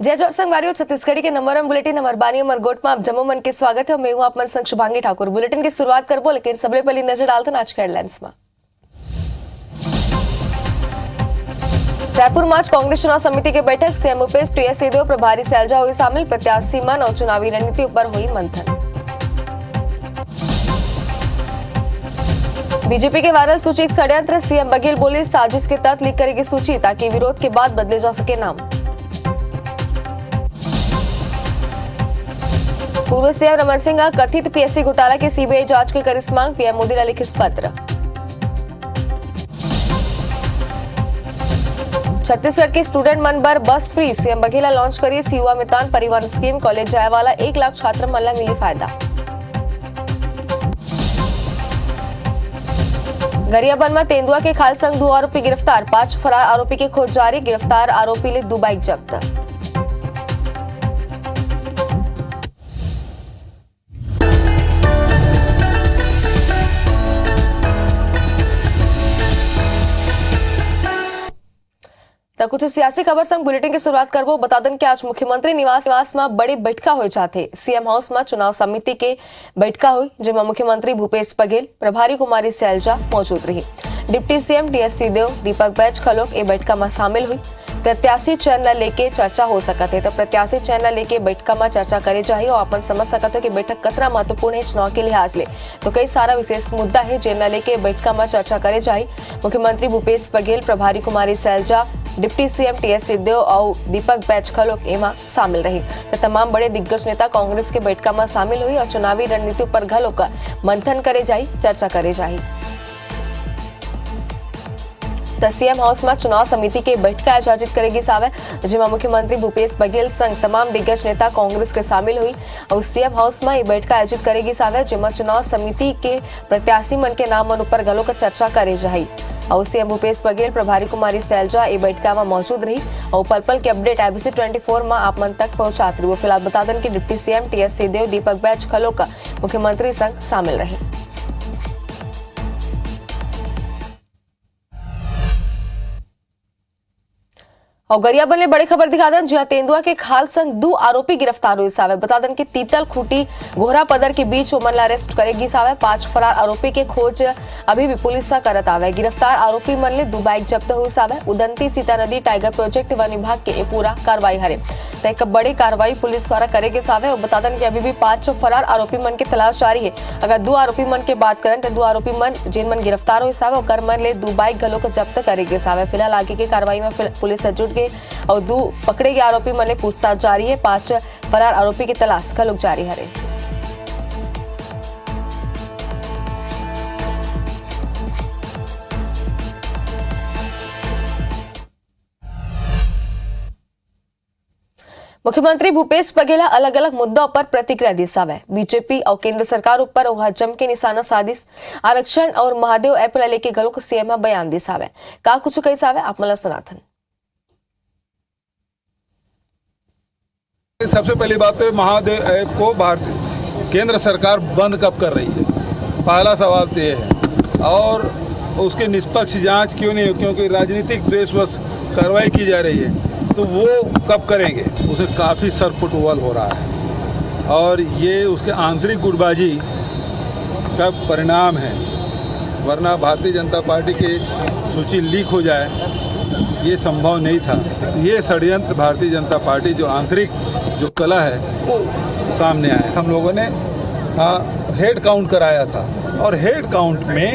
जय जोर संगवारियों, छत्तीसगढ़ी के number one bulletin number 12 number गोट में आप जम्मू मन के स्वागत है। मैं हूं आप मन संग शुभांगी ठाकुर। बुलेटिन की शुरुआत करबो, लेकिन सबले पहले नजर डालते हैं आज के हेडलाइंस में। रायपुर में आज कांग्रेस चुनाव समिति की बैठक। सीएम भूपेश टीएस सिंहदेव प्रभारी सैलजा हुई शामिल। प्रत्याशी मन और चुनावी रणनीति पर हुई मंथन। बीजेपी के वायरल सूची एक षड्यंत्र। सीएम बघेल बोले साजिश के तहत लीक करेगी सूची ताकि विरोध के बाद बदले जा सके नाम। पूर्व सीएम रमन सिंह का कथित पीएससी घोटाला की सीबीआई जांच की करी मांग। पीएम मोदी ने लिखी पत्र। छत्तीसगढ़ के स्टूडेंट मन बर बस फ्री। सीएम बघेल लॉन्च करी युवा मितान परिवहन स्कीम। कॉलेज जाए वाला 1 लाख छात्र मन मिली फायदा। गरियाबंद में तेंदुआ के खाल संग 2 आरोपी गिरफ्तार। 5 फरार आरोपी की खोज जारी। गिरफ्तार आरोपी ले 2 बाइक जब्त। तो कुछ सियासी खबर संग बुलेटिन की शुरुआत करबो। बता दें कि आज मुख्यमंत्री निवास में बड़ी बैठका हो जाते। सीएम हाउस में चुनाव समिति के बैठका हुई, जिसमें मुख्यमंत्री भूपेश बघेल, प्रभारी कुमारी सैलजा मौजूद रही। डिप्टी सीएम टीएस सिंहदेव, दीपक बैजखलोक ए बैठका में शामिल हुई। प्रत्याशी चयन ल लेके चर्चा हो सकते। तो प्रत्याशी चयन ल लेके बैठका में चर्चा करे जाए और अपन समझ सकते हो कि बैठक कितना महत्वपूर्ण है चुनाव के लिहाज ले। तो कई सारा विशेष मुद्दा है जिन लेके बैठका में चर्चा करे जाए। मुख्यमंत्री भूपेश बघेल, प्रभारी Kumari Selja, deputy CM TS Singhdeo और दीपक बैजखलोक एमा शामिल रही। तो तमाम बड़े दिग्गज नेता कांग्रेस के बैठका में शामिल हुई और चुनावी रणनीति पर घलों का मंथन करे जाए, चर्चा करे जाए। तो सीएम हाउस में चुनाव समिति की बैठक आयोजित करेगी सावे, जिसमें मुख्यमंत्री भूपेश बघेल संग तमाम दिग्गज नेता कांग्रेस के शामिल हुई और सीएम हाउस में बैठक आयोजित करेगी सावे, जिसमें चुनाव समिति के प्रत्याशी मन के नाम पर घलों का चर्चा करे जाए। और सीएम भूपेश बघेल, प्रभारी कुमारी सैलजा ए बैठका में मौजूद रही और पल पल के अपडेट एबीसी 24 में आप मन तक पहुंचाते रही। फिलहाल बता दें कि डिप्टी सीएम टीएस सिंहदेव, दीपक बैजखलोक मुख्यमंत्री संग शामिल रहे। और गरियाबंद में बड़ी खबर दिखा दें, जहां तेंदुआ के खाल संग 2 आरोपी गिरफ्तार हुए सावे। बता दें कि तीतल खूटी घोरा पदर के बीच मन अरेस्ट करेगी सावे। 5 फरार आरोपी के खोज अभी भी पुलिस करत आवे। गिरफ्तार आरोपी मन ले 2 बाइक जब्त हुई सावे। उदंती सीता नदी टाइगर प्रोजेक्ट वन विभाग के पूरा कार्रवाई हरे। तो एक बड़ी कार्रवाई पुलिस द्वारा करेगी सावे। और बता दें कि अभी भी 5 फरार आरोपी मन की तलाश जारी है। अगर 2 आरोपी मन की बात करें तो 2 आरोपी मन जिन मन गिरफ्तार हुई सावे और मन ले 2 बाइक घलों को जब्त करेगी सावे। फिलहाल आगे की कार्रवाई में पुलिस जुट गई और 2 पकड़े गए आरोपी मन ले पूछताछ जारी है। 5 फरार आरोपी की तलाश घलों जारी है। मुख्यमंत्री भूपेश बघेल अलग अलग मुद्दों पर प्रतिक्रिया दी सावे। बीजेपी और केंद्र सरकार ऊपर जम के निशाना साजिश, आरक्षण और महादेव ऐप लेके घलों को सीएम में बयान दी सावे। का कुछ कही सावे आप मला सुनाथन। सबसे पहली बात तो महादेव ऐप को केंद्र सरकार बंद कब कर रही है, पहला सवाल तो ये है। और उसकी निष्पक्ष जांच क्यों नहीं, क्योंकि राजनीतिक द्वेषवश कार्रवाई की जा रही है, तो वो कब करेंगे, उसे काफ़ी सरपुटवल हो रहा है और ये उसके आंतरिक गुटबाजी का परिणाम है। वरना भारतीय जनता पार्टी की सूची लीक हो जाए ये संभव नहीं था। ये षड्यंत्र भारतीय जनता पार्टी जो आंतरिक जो कला है वो सामने आया। हम लोगों ने हेड काउंट कराया था और हेड काउंट में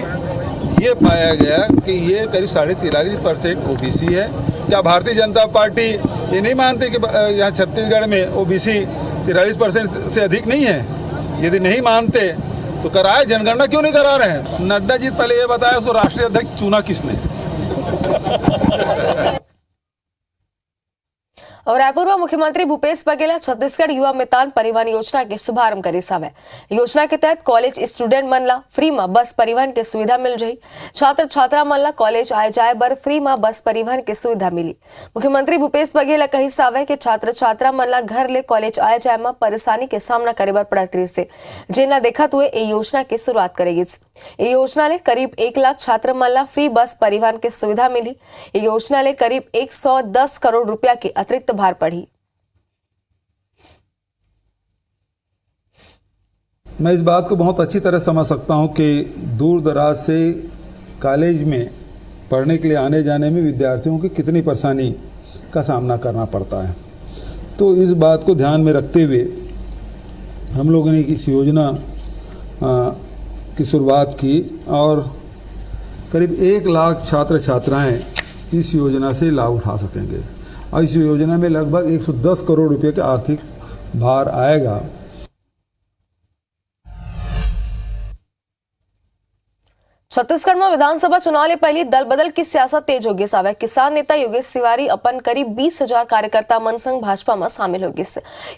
ये पाया गया कि ये करीब 43.5% ओबीसी है। क्या भारतीय जनता पार्टी ये नहीं मानती कि यहाँ छत्तीसगढ़ में ओबीसी 43% से अधिक नहीं है? यदि नहीं मानते तो कराए, जनगणना क्यों नहीं करा रहे हैं? नड्डा जी पहले ये बताया उसको राष्ट्रीय अध्यक्ष चुना किसने? और रायपुर में मुख्यमंत्री भूपेश बघेल छत्तीसगढ़ युवा मितान परिवहन योजना के शुभारंभ करे सावे। योजना के तहत कॉलेज स्टूडेंट मन ला फ्री में बस परिवहन की सुविधा मिल रही। छात्र छात्रा मन ला कॉलेज आए जाए बर फ्री में बस परिवहन की सुविधा मिली। मुख्यमंत्री भूपेश बघेल कही सावे कि छात्र छात्रा मन ला घर ले कॉलेज आए जाए में परेशानी के सामना करे बर पड़त रही से, जेना देखत हुए ये योजना की शुरुआत करेगी। ये योजना ले करीब 1 लाख छात्र मन ला फ्री बस परिवहन की सुविधा मिली। ये योजना ले करीब 110 करोड़ रुपया की अतिरिक्त भार पड़ी। मैं इस बात को बहुत अच्छी तरह समझ सकता हूं कि दूर दराज से कॉलेज में पढ़ने के लिए आने जाने में विद्यार्थियों की कितनी परेशानी का सामना करना पड़ता है। तो इस बात को ध्यान में रखते हुए हम लोगों ने इस योजना की शुरुआत की और करीब 1 लाख छात्र छात्राएं इस योजना से लाभ उठा सकेंगे और इस योजना में लगभग 110 करोड़ रुपए का आर्थिक भार आएगा। छत्तीसगढ़ में विधानसभा चुनाव ले पहली दल बदल की सियासत तेज होगी सावे किसान नेता योगेश तिवारी अपन करीब 20,000 कार्यकर्ता मन संग भाजपा में शामिल होगी।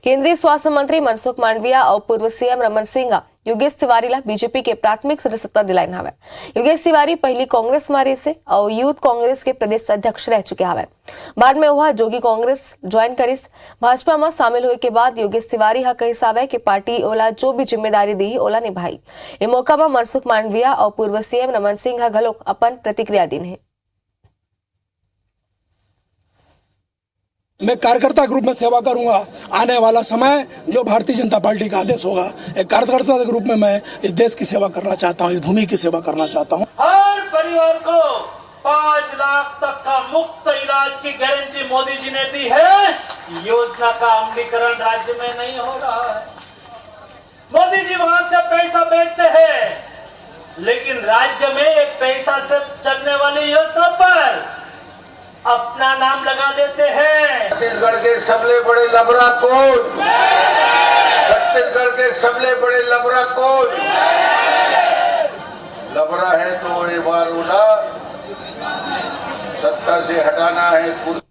केंद्रीय स्वास्थ्य मंत्री मनसुख मांडविया और पूर्व सीएम रमन सिंह योगेश तिवारी ला बीजेपी के प्राथमिक सदस्यता दिलाइन हवे। योगेश तिवारी पहली कांग्रेस मारी से और यूथ कांग्रेस के प्रदेश अध्यक्ष रह चुके हवे। बाद में वह जोगी कांग्रेस ज्वाइन करिस। भाजपा में शामिल होने के बाद योगेश तिवारी हा कही सावे कि पार्टी ओला जो भी जिम्मेदारी दी ओला निभाई। ये मौका में मनसुख मांडविया और पूर्व सीएम रमन सिंह हा घलोक अपन प्रतिक्रिया दिन है। मैं कार्यकर्ता के रूप में सेवा करूंगा। आने वाला समय जो भारतीय जनता पार्टी का आदेश होगा, एक कार्यकर्ता के रूप में मैं इस देश की सेवा करना चाहता हूं, इस भूमि की सेवा करना चाहता हूं। हर परिवार को 5 लाख तक का मुफ्त इलाज की गारंटी मोदी जी ने दी है। योजना का अमलीकरण राज्य में नहीं हो रहा है। मोदी जी वहां से पैसा भेजते हैं, लेकिन राज्य में एक पैसा से चलने वाली योजना पर अपना नाम लगा देते हैं। छत्तीसगढ़ के सबले बड़े लबरा कौन? छत्तीसगढ़ के सबले बड़े लबरा कौन? लबरा है तो एक बार उड़ा सत्ता से हटाना है।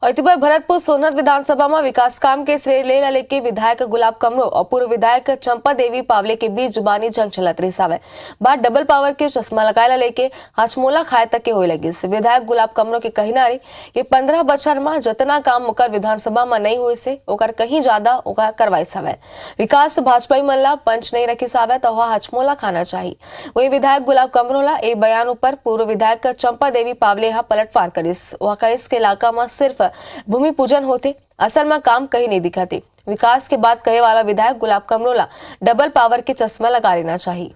और इतनी बार भरतपुर सोनहत विधानसभा में विकास काम के श्रेय ले लेके विधायक गुलाब कमरो और पूर्व विधायक चंपा देवी पावले के बीच जुबानी जंग चलत रही सावे। बाद डबल पावर के चश्मा लगाए लेके हचमोला खाए तक के होए लगी। विधायक गुलाब कमरो के कहना रे कि 15 बछर में जितना काम ओकर विधानसभा में नहीं हुए से ओकर कहीं ज्यादा ओकर करवाई सावे। विकास भाजपा मल्ला पंच नहीं रखी सावे तो वह हचमोला खाना चाहिए। वही विधायक गुलाब कमरो ला एक बयान ऊपर पूर्व विधायक चंपा देवी पावले हा पलटवार करिस। वह कहिस के इलाका में सिर्फ भूमि पूजन होते, असल में काम कहीं नहीं दिखाते। विकास के बाद कहे वाला विधायक गुलाब कमरो ला डबल पावर के चश्मा लगा लेना चाहिए।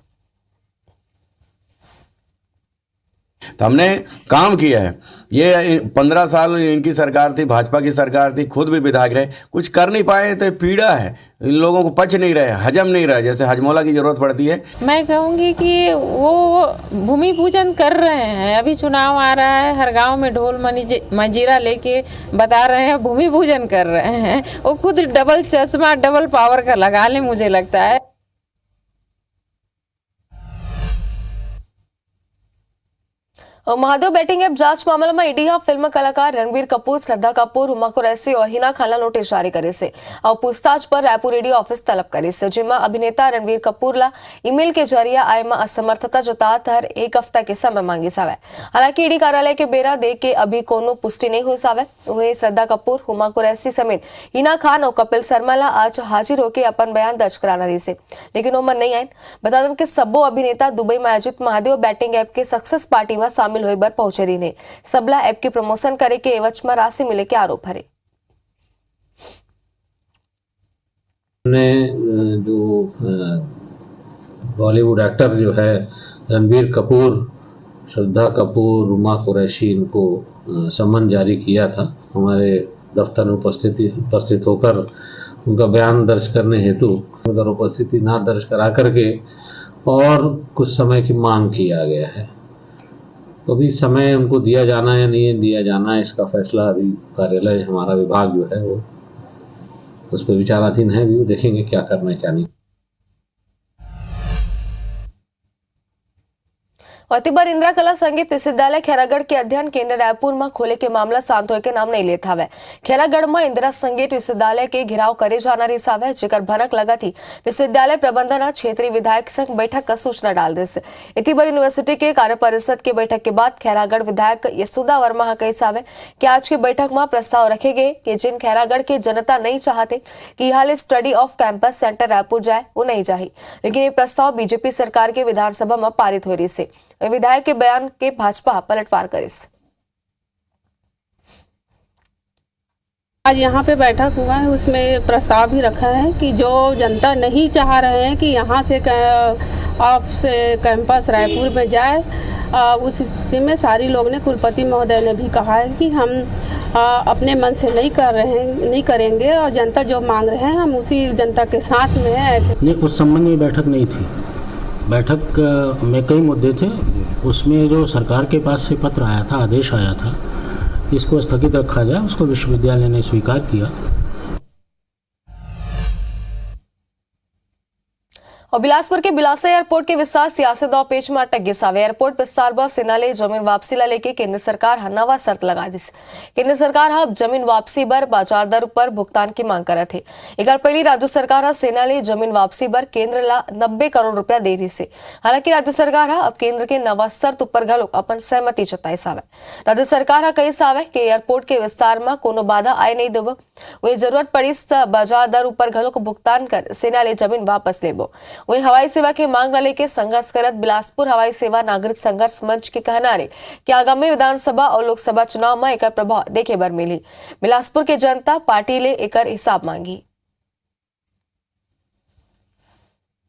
तो हमने काम किया है। ये 15 साल इनकी सरकार थी, भाजपा की सरकार थी, खुद भी विधायक रहे, कुछ कर नहीं पाए तो पीड़ा है। इन लोगों को पच नहीं रहे, हजम नहीं रहे, जैसे हजमोला की जरूरत पड़ती है। मैं कहूँगी कि वो भूमि पूजन कर रहे हैं। अभी चुनाव आ रहा है, हर गांव में ढोल मंजीरा लेके बता रहे हैं भूमि पूजन कर रहे हैं। वो खुद डबल चश्मा डबल पावर का लगा ले, मुझे लगता है। और महादेव बैटिंग ऐप जांच मामला में ईडी फिल्म कलाकार रणबीर कपूर, श्रद्धा कपूर, हुमा कुरैशी और हिना खान नोटिस जारी करे से और पूछताछ पर रायपुर ईडी ऑफिस तलब करे से, जिसमें अभिनेता रणबीर कपूर ला ईमेल के जरिए आय में असमर्थता जतात हर 1 हफ्ता के समय मांगी सावे। हालांकि ईडी कार्यालय के बेरा दे के अभी कोनो पुष्टि नहीं हो सावे। वही श्रद्धा कपूर, हुमा कुरैशी समेत हिना खान और कपिल शर्मा ला आज हाजिर होकर अपन बयान दर्ज कराना रही से, लेकिन उमर नहीं आये। बता दें कि सबो अभिनेता दुबई में आयोजित महादेव बैटिंग ऐप के सक्सेस पार्टी में शामिल हुए बर पहुंचे रही ने सबला ऐप की प्रमोशन करे के एवज में राशि मिले के आरोप हरे। ने जो बॉलीवुड एक्टर जो है रणबीर कपूर, श्रद्धा कपूर, रुमा कुरैशी, इनको सम्मन जारी किया था हमारे दफ्तर में उपस्थित होकर उनका बयान दर्ज करने हेतु उधर उपस्थिति ना दर्ज करा करके और कुछ समय की मांग किया गया है। तो अभी समय उनको दिया जाना है नहीं दिया जाना है, इसका फैसला अभी कार्यालय, हमारा विभाग जो है वो उस पर विचाराधीन है। भी देखेंगे क्या करना है क्या नहीं। और इंदिरा कला संगीत विश्वविद्यालय खैरागढ़ के अध्ययन केंद्र रायपुर में खोले के मामला शांत होए के नाम नहीं लेता है। खैरागढ़ में इंदिरा संगीत विश्वविद्यालय के घेराव करे जाना रिसाव है, जेकर भनक लगा थी विश्वविद्यालय प्रबंधन क्षेत्रीय विधायक संघ बैठक का सूचना डाल दे। इतनी बड़ी यूनिवर्सिटी के कार्य परिषद के बैठक के बाद खैरागढ़ विधायक यशोदा वर्मा कही सावे कि आज की बैठक में प्रस्ताव रखे गए कि जिन खैरागढ़ की जनता नहीं चाहते कि हाल study off campus centre Raipur जाए वो नहीं चाहिए, लेकिन ये प्रस्ताव बीजेपी सरकार के विधानसभा में पारित हो रही से विधायक के बयान के भाजपा पलटवार करिस। आज यहाँ पे बैठक हुआ है, उसमें प्रस्ताव भी रखा है कि जो जनता नहीं चाह रहे हैं कि यहाँ से आपसे कैंपस रायपुर में जाए, उस स्थिति में सारी लोग ने, कुलपति महोदय ने भी कहा है कि हम अपने मन से नहीं करेंगे और जनता जो मांग रहे हैं हम उसी जनता के साथ में हैं। नहीं, उस संबंध में बैठक नहीं थी। बैठक में कई मुद्दे थे। उसमें जो सरकार के पास से पत्र आया था, आदेश आया था, इसको स्थगित रखा जाए, उसको विश्वविद्यालय ने स्वीकार किया। और बिलासपुर के बिलासा एयरपोर्ट के विस्तार सियासी दौ पेच में अटक गया सावे। एयरपोर्ट विस्तार बाद सेनाले जमीन वापसी ला लेके केंद्र सरकार नवा शर्त लगा दी। केंद्र सरकार अब जमीन वापसी पर बाजार दर पर भुगतान की मांग कर थे। एक बार पहली राज्य सरकार सेनाले जमीन वापसी पर केंद्र ला 90 करोड़ रुपया दे रही से। हालांकि राज्य सरकार अब केंद्र के नवा शर्त पर घलो अपन सहमति जताई सावे। राज्य सरकार कही सावे कि एयरपोर्ट के विस्तार में कोनो बाधा आए नहीं देव, वही जरूरत पड़ी बाजार दर पर घलो को भुगतान कर सेनाले जमीन वापस लेबो। वहीं हवाई सेवा के मांग लेके संघर्ष करत बिलासपुर हवाई सेवा नागरिक संघर्ष मंच के कहना है कि आगामी विधानसभा और लोकसभा चुनाव में एक प्रभाव देखे बर मिली। बिलासपुर के जनता पार्टी ले एक हिसाब मांगी।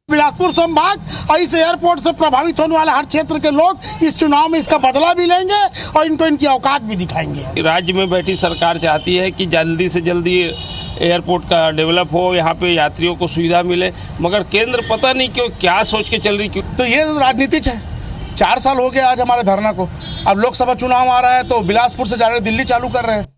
बिलासपुर संभाग और इस एयरपोर्ट से प्रभावित होने वाले हर क्षेत्र के लोग इस चुनाव में इसका बदला भी लेंगे और इनको इनकी औकात भी दिखाएंगे। राज्य में बैठी सरकार चाहती है कि जल्दी से जल्दी एयरपोर्ट का डेवलप हो, यहाँ पे यात्रियों को सुविधा मिले, मगर केंद्र पता नहीं क्यों क्या सोच के चल रही क्यों। तो ये राजनीति है। 4 साल हो गया आज हमारे धरना को। अब लोकसभा चुनाव आ रहा है तो बिलासपुर से डायरेक्ट दिल्ली चालू कर रहे हैं।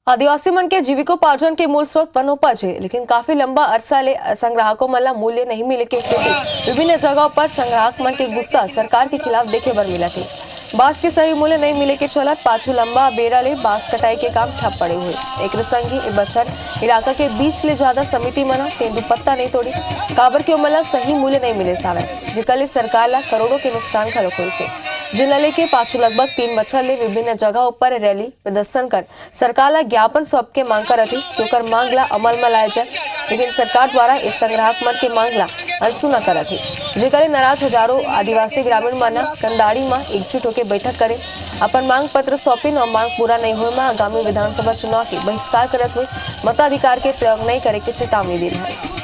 आदिवासी मन के जीविकोपार्जन के मूल स्रोत वनोपज है, लेकिन काफी लंबा अरसा ले संग्राहकों मला मूल्य नहीं मिले के स्थिति विभिन्न जगहों पर संग्राहक मन के गुस्सा सरकार के खिलाफ देखे बर मिला थे। बांस के सही मूल्य नहीं मिले के चलत पाछू लंबा बेरा ले बांस कटाई के काम ठप पड़े हुए। एक संगी बछर इलाका के 20 ले ज्यादा समिति मना तेंदु पत्ता नहीं तोड़ी काबर के मला सही मूल्य नहीं मिले सावे, जिकले सरकार ला करोड़ों के नुकसान खलो खोल से। जिला लेके पाछू लगभग 3 बछर ले विभिन्न जगहों पर रैली प्रदर्शन कर सरकार ला ज्ञापन सौंप के मांग कर थी क्योंकि मांग ला अमल में लाया जाए, लेकिन सरकार द्वारा इस संग्राहक मन के मांग ला अनसुना कर थी, जिकले नाराज हजारों आदिवासी ग्रामीण मना कंदाड़ी में एकजुट होकर बैठक करे अपन मांग पत्र सौंपिन और मांग पूरा नहीं हुए में आगामी विधानसभा चुनाव के बहिष्कार करत हुए मताधिकार के प्रयोग नहीं करे की चेतावनी दी है।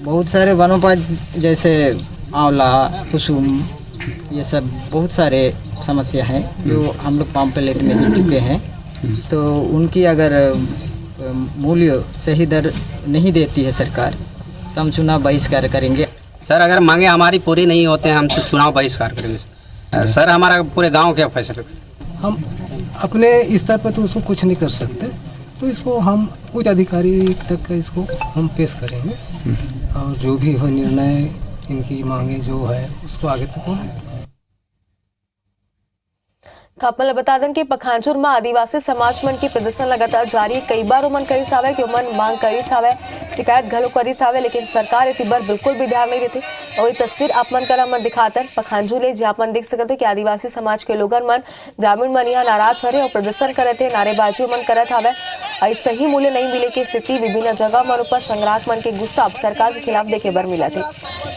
बहुत सारे वनोपज जैसे आंवला, कुसुम, ये सब बहुत सारे समस्या हैं जो हम लोग पॉम्पलेट में लिख चुके हैं। तो उनकी अगर मूल्य सही दर नहीं देती है सरकार तो हम चुनाव बहिष्कार करेंगे। सर अगर मांगे हमारी पूरी नहीं होते हैं हम तो चुनाव बहिष्कार करेंगे। सर हमारा पूरे गांव के फैसले हम अपने स्तर पर तो उसको कुछ नहीं कर सकते, तो इसको हम उच्च अधिकारी तक इसको हम पेश करेंगे और जो भी हो निर्णय इनकी मांगे जो है उसको आगे तक होंगे। आपने बता दें कि पखांजूर में आदिवासी समाज मन की प्रदर्शन लगातार जारी है। कई बार उमन करी सावे कि उमन मांग करी सावे, शिकायत घलो करी सावे, लेकिन सरकार इतनी बार बिल्कुल भी ध्यान नहीं देती। और ये तस्वीर आप मन करा मन दिखाते पखांजूर ले जहाँ अपन देख सकते हो कि आदिवासी समाज के लोगन मन ग्रामीण मन यहाँ नाराज हो रहे और प्रदर्शन करे थे, नारेबाजी मन करत हवे। सही मूल्य नहीं मिले की स्थिति विभिन्न जगह मन ऊपर संग्राहक मन के गुस्सा सरकार के खिलाफ देखे बर मिला थे।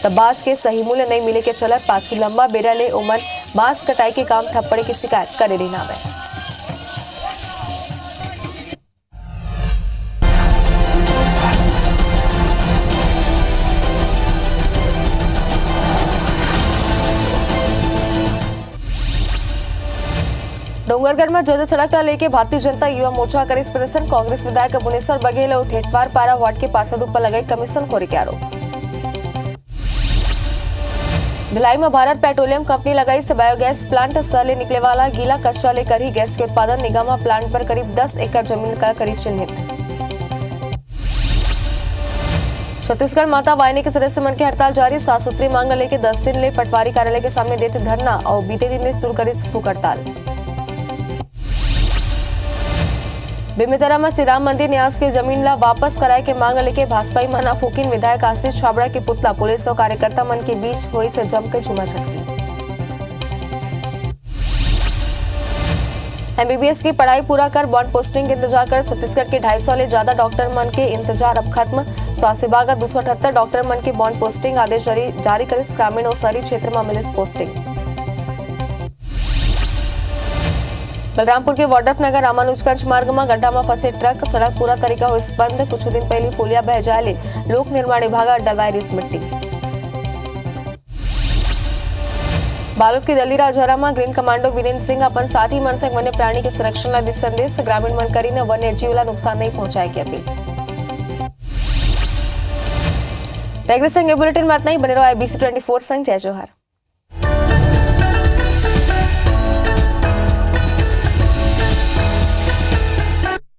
तब बांस के सही मूल्य नहीं मिले के चलत पाछू लंबा बेरा ले उमन बांस कटाई के काम थप्पड़े की शिकायत करे रहना है। डोंगरगढ़ में जज सड़क लेके भारतीय जनता युवा मोर्चा करे प्रदर्शन। कांग्रेस विधायक भुवनेश्वर बघेल और ठेठवार पारा वार्ड के पार्षद पर लगाई कमीशन खोरी के आरोप। भिलाई में भारत पेट्रोलियम कंपनी लगाई से बायोगैस प्लांट से निकले वाला गीला कचरा लेकर ही गैस के उत्पादन। निगम प्लांट पर करीब 10 एकड़ जमीन का करी चिन्हित। छत्तीसगढ़ माता वाहिनी के सदस्य मन की हड़ताल जारी। 7 सूत्री मांग लेके 10 दिन ले पटवारी कार्यालय के सामने देते धरना और बीते दिन ने शुरू करी भूख हड़ताल। बेमेतरा में श्री राम मंदिर न्यास की जमीन ला वापस कराए के मांग लेके भाजपा मना फूकिन। विधायक आशीष छाबड़ा के पुतला पुलिस और कार्यकर्ता मन के बीच हुई से जमकर झूमा झटकी। MBBS की पढ़ाई पूरा कर बॉन्ड पोस्टिंग के इंतजार कर छत्तीसगढ़ के 250 ले ज्यादा डॉक्टर मन के इंतजार अब खत्म। स्वास्थ्य विभाग का 278 डॉक्टर मन की बॉन्ड पोस्टिंग आदेश जारी कर ग्रामीण और शहरी क्षेत्र में मिली पोस्टिंग। बलरामपुर के वॉडफ नगर रामानुजगंज मार्ग में गड्ढा में फंसे ट्रक, सड़क पूरा तरीका हुई बंद। कुछ दिन पहले पुलिया बह जाए लोक निर्माण विभाग डलवाई रिस मिट्टी। बालोद के दलीरा झोरा में ग्रीन कमांडो वीरेंद्र सिंह अपन साथी मन से वन्य प्राणी के संरक्षण ला दी संदेश। ग्रामीण मन करीने वन्य जीव ला नुकसान नहीं पहुंचाए की अपील। बुलेटिन में इतना ही। बने रहो IBC 24 संग। जय जोहार।